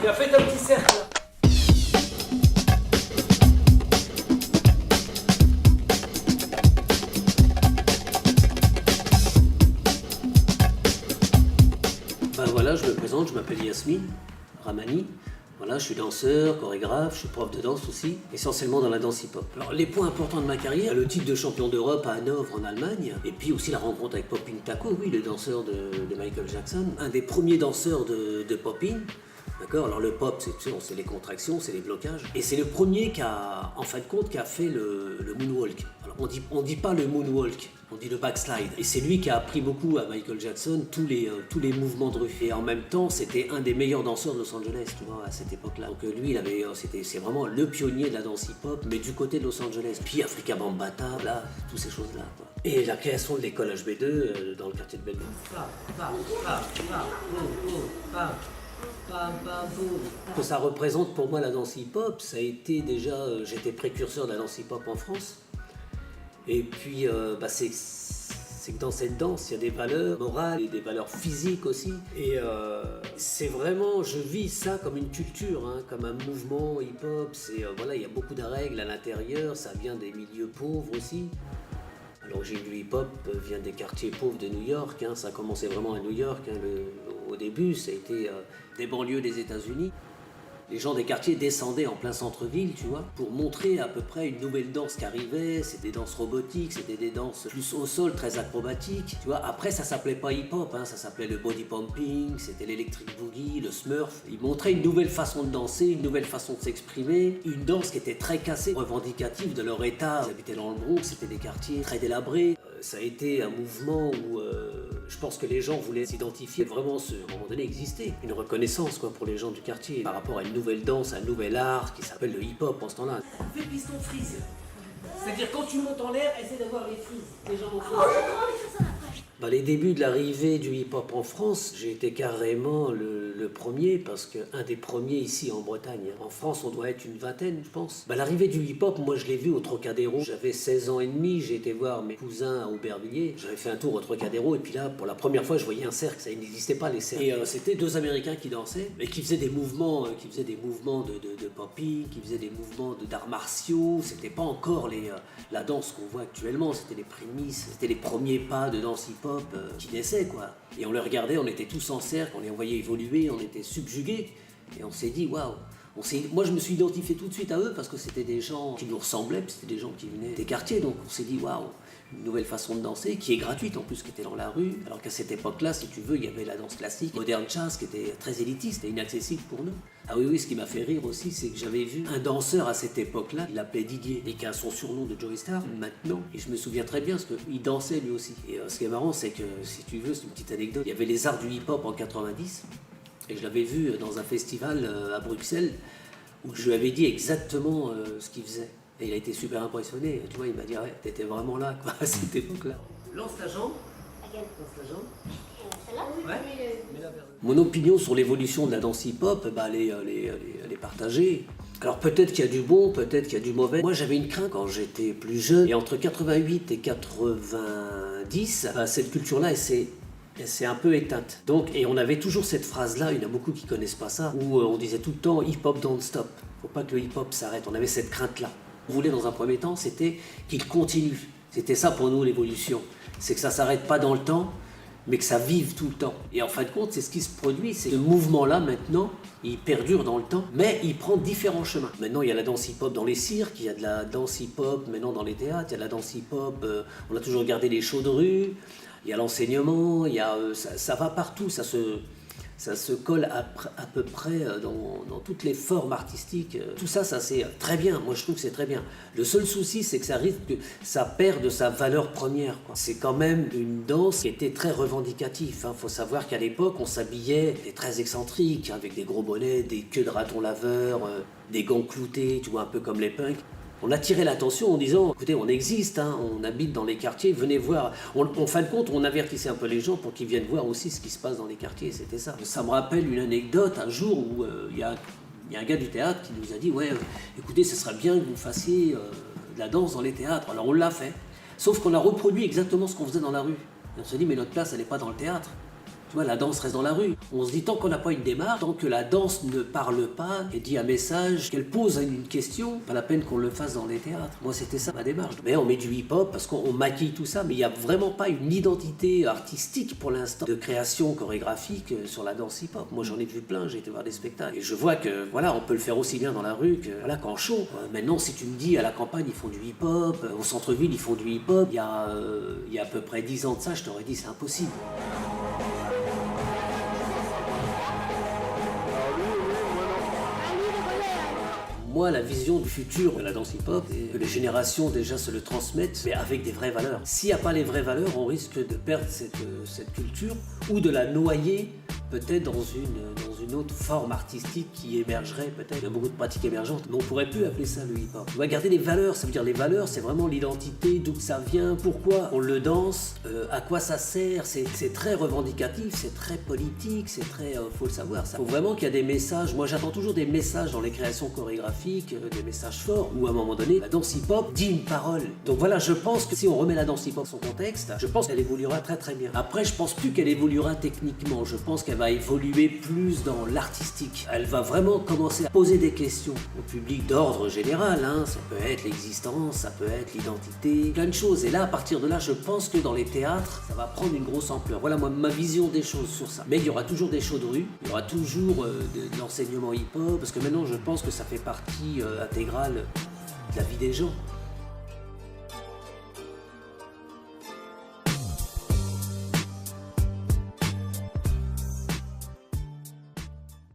Tu as fait un petit cercle. Ben voilà, je me présente, je m'appelle Yasmine Ramani. Voilà, je suis danseur, chorégraphe, je suis prof de danse aussi, essentiellement dans la danse hip-hop. Alors les points importants de ma carrière, le titre de champion d'Europe à Hanovre en Allemagne, et puis aussi la rencontre avec Popin Taco, oui, le danseur de Michael Jackson, un des premiers danseurs de Popin. D'accord. Alors le pop, c'est les contractions, c'est les blocages. Et c'est le premier qui a, en fin de compte, qui a fait le moonwalk. Alors on dit pas le moonwalk, on dit le backslide. Et c'est lui qui a appris beaucoup à Michael Jackson tous les mouvements de rue. Et en même temps, c'était un des meilleurs danseurs de Los Angeles, tu vois, à cette époque-là. Donc lui, c'est vraiment le pionnier de la danse hip-hop, mais du côté de Los Angeles. Puis Afrika Bambaataa, là, toutes ces choses-là, quoi. Et la création de l'école HB2 dans le quartier de Belleville. Que ça représente pour moi la danse hip-hop, ça a été déjà, j'étais précurseur de la danse hip-hop en France. Et puis, c'est que dans cette danse, il y a des valeurs morales et des valeurs physiques aussi. Et c'est vraiment, je vis ça comme une culture, hein, comme un mouvement hip-hop. Voilà, il y a beaucoup de règles à l'intérieur, ça vient des milieux pauvres aussi. L'origine du hip-hop vient des quartiers pauvres de New York, hein. Ça a commencé vraiment à New York, hein, au début, ça a été des banlieues des États-Unis. Les gens des quartiers descendaient en plein centre-ville, tu vois, pour montrer à peu près une nouvelle danse qui arrivait. C'était des danses robotiques, c'était des danses plus au sol, très acrobatiques, tu vois. Après, ça s'appelait pas hip-hop, hein, ça s'appelait le body pumping, c'était l'électric boogie, le smurf. Ils montraient une nouvelle façon de danser, une nouvelle façon de s'exprimer, une danse qui était très cassée, revendicative de leur état. Ils habitaient dans le Bronx, c'était des quartiers très délabrés. Ça a été un mouvement où je pense que les gens voulaient s'identifier, vraiment à un moment donné exister. Une reconnaissance quoi, pour les gens du quartier par rapport à une nouvelle danse, à un nouvel art qui s'appelle le hip-hop en ce temps-là. On fait piston freeze. C'est-à-dire quand tu montes en l'air, essaie d'avoir les frises, les jambes en freeze. Dans les débuts de l'arrivée du hip-hop en France, j'ai été carrément le premier, parce qu'un des premiers ici en Bretagne. En France, on doit être une vingtaine, je pense. L'arrivée du hip-hop, moi je l'ai vu au Trocadéro. J'avais 16 ans et demi, j'ai été voir mes cousins à Aubervilliers. J'avais fait un tour au Trocadéro, et puis là, pour la première fois, je voyais un cercle. Ça n'existait pas, les cercles. Et c'était deux Américains qui dansaient, mais qui faisaient des mouvements, de popping, qui faisaient des mouvements d'arts martiaux. C'était pas encore la danse qu'on voit actuellement, c'était les prémices, c'était les premiers pas de danse hip-hop qui naissaient, quoi. Et on les regardait, on était tous en cercle, on les voyait évoluer, on était subjugués, et on s'est dit, waouh. Moi, je me suis identifié tout de suite à eux parce que c'était des gens qui nous ressemblaient, puis c'était des gens qui venaient des quartiers, donc on s'est dit, waouh, une nouvelle façon de danser, qui est gratuite en plus, qui était dans la rue, alors qu'à cette époque-là, si tu veux, il y avait la danse classique, moderne jazz, qui était très élitiste et inaccessible pour nous. Ah oui, ce qui m'a fait rire aussi, c'est que j'avais vu un danseur à cette époque-là, il l'appelait Didier, et qui a son surnom de Joey Star maintenant, et je me souviens très bien parce qu'il dansait lui aussi. Et ce qui est marrant, c'est que, si tu veux, c'est une petite anecdote, il y avait les arts du hip-hop en 90, et je l'avais vu dans un festival à Bruxelles, où je lui avais dit exactement ce qu'il faisait. Et il a été super impressionné, tu vois, il m'a dit, ouais, t'étais vraiment là, quoi, à cette époque-là. Lance ta jambe. Lance ta jambe. Ouais. Mon opinion sur l'évolution de la danse hip-hop, elle est partagée. Alors peut-être qu'il y a du bon, peut-être qu'il y a du mauvais. Moi j'avais une crainte quand j'étais plus jeune, et entre 88 et 90, cette culture-là, elle s'est un peu éteinte. Donc, et on avait toujours cette phrase-là, il y en a beaucoup qui connaissent pas ça, où on disait tout le temps hip-hop don't stop. Faut pas que le hip-hop s'arrête. On avait cette crainte-là. On voulait dans un premier temps, c'était qu'il continue. C'était ça pour nous l'évolution. C'est que ça s'arrête pas dans le temps, mais que ça vive tout le temps. Et en fin de compte, c'est ce qui se produit. C'est ce mouvement-là maintenant, il perdure dans le temps, mais il prend différents chemins. Maintenant, il y a la danse hip-hop dans les cirques, il y a de la danse hip-hop maintenant dans les théâtres, il y a de la danse hip-hop, on a toujours regardé les shows de rue. Il y a l'enseignement, ça va partout, ça se colle à peu près dans toutes les formes artistiques. Tout ça, c'est très bien, moi je trouve que c'est très bien. Le seul souci, c'est que ça risque que ça perd de sa valeur première, quoi. C'est quand même une danse qui était très revendicative. Il faut savoir qu'à l'époque, on s'habillait très excentrique, avec des gros bonnets, des queues de raton laveur, des gants cloutés, tu vois, un peu comme les punks. On attirait l'attention en disant, écoutez, on existe, hein, on habite dans les quartiers, venez voir. En fin de compte, on avertissait un peu les gens pour qu'ils viennent voir aussi ce qui se passe dans les quartiers, c'était ça. Ça me rappelle une anecdote, un jour où il y a un gars du théâtre qui nous a dit, ouais, écoutez, ce serait bien que vous fassiez de la danse dans les théâtres. Alors on l'a fait, sauf qu'on a reproduit exactement ce qu'on faisait dans la rue. Et on se dit, mais notre place, elle n'est pas dans le théâtre. Tu vois, la danse reste dans la rue. On se dit, tant qu'on n'a pas une démarche, tant que la danse ne parle pas, et dit un message, qu'elle pose une question, pas la peine qu'on le fasse dans les théâtres. Moi, c'était ça ma démarche. Mais on met du hip-hop parce qu'on maquille tout ça, mais il n'y a vraiment pas une identité artistique pour l'instant de création chorégraphique sur la danse hip-hop. Moi, j'en ai vu plein, j'ai été voir des spectacles. Et je vois que, voilà, on peut le faire aussi bien dans la rue qu'en show. Maintenant, si tu me dis, à la campagne, ils font du hip-hop, au centre-ville, ils font du hip-hop, il y a à peu près 10 ans de ça, je t'aurais dit, c'est impossible. Moi, la vision du futur de la danse hip-hop, c'est que les générations déjà se le transmettent, mais avec des vraies valeurs. S'il n'y a pas les vraies valeurs, on risque de perdre cette culture ou de la noyer peut-être dans une autre forme artistique qui émergerait peut-être. Il y a beaucoup de pratiques émergentes, mais on pourrait plus appeler ça le hip-hop. On va garder les valeurs, ça veut dire les valeurs, c'est vraiment l'identité, d'où ça vient, pourquoi on le danse, à quoi ça sert, c'est très revendicatif, c'est très politique, c'est très... faut le savoir ça. Faut vraiment qu'il y a des messages, moi j'attends toujours des messages dans les créations chorégraphiques, des messages forts, où à un moment donné, la danse hip-hop dit une parole. Donc voilà, je pense que si on remet la danse hip-hop dans son contexte, je pense qu'elle évoluera très très bien. Après, je pense plus qu'elle évoluera techniquement, je pense qu'elle va évoluer plus dans l'artistique. Elle va vraiment commencer à poser des questions au public d'ordre général, hein. Ça peut être l'existence, ça peut être l'identité, plein de choses. Et là, à partir de là, je pense que dans les théâtres, ça va prendre une grosse ampleur. Voilà moi, ma vision des choses sur ça. Mais il y aura toujours des shows de rue, il y aura toujours de l'enseignement hip-hop, parce que maintenant, je pense que ça fait partie intégrale de la vie des gens.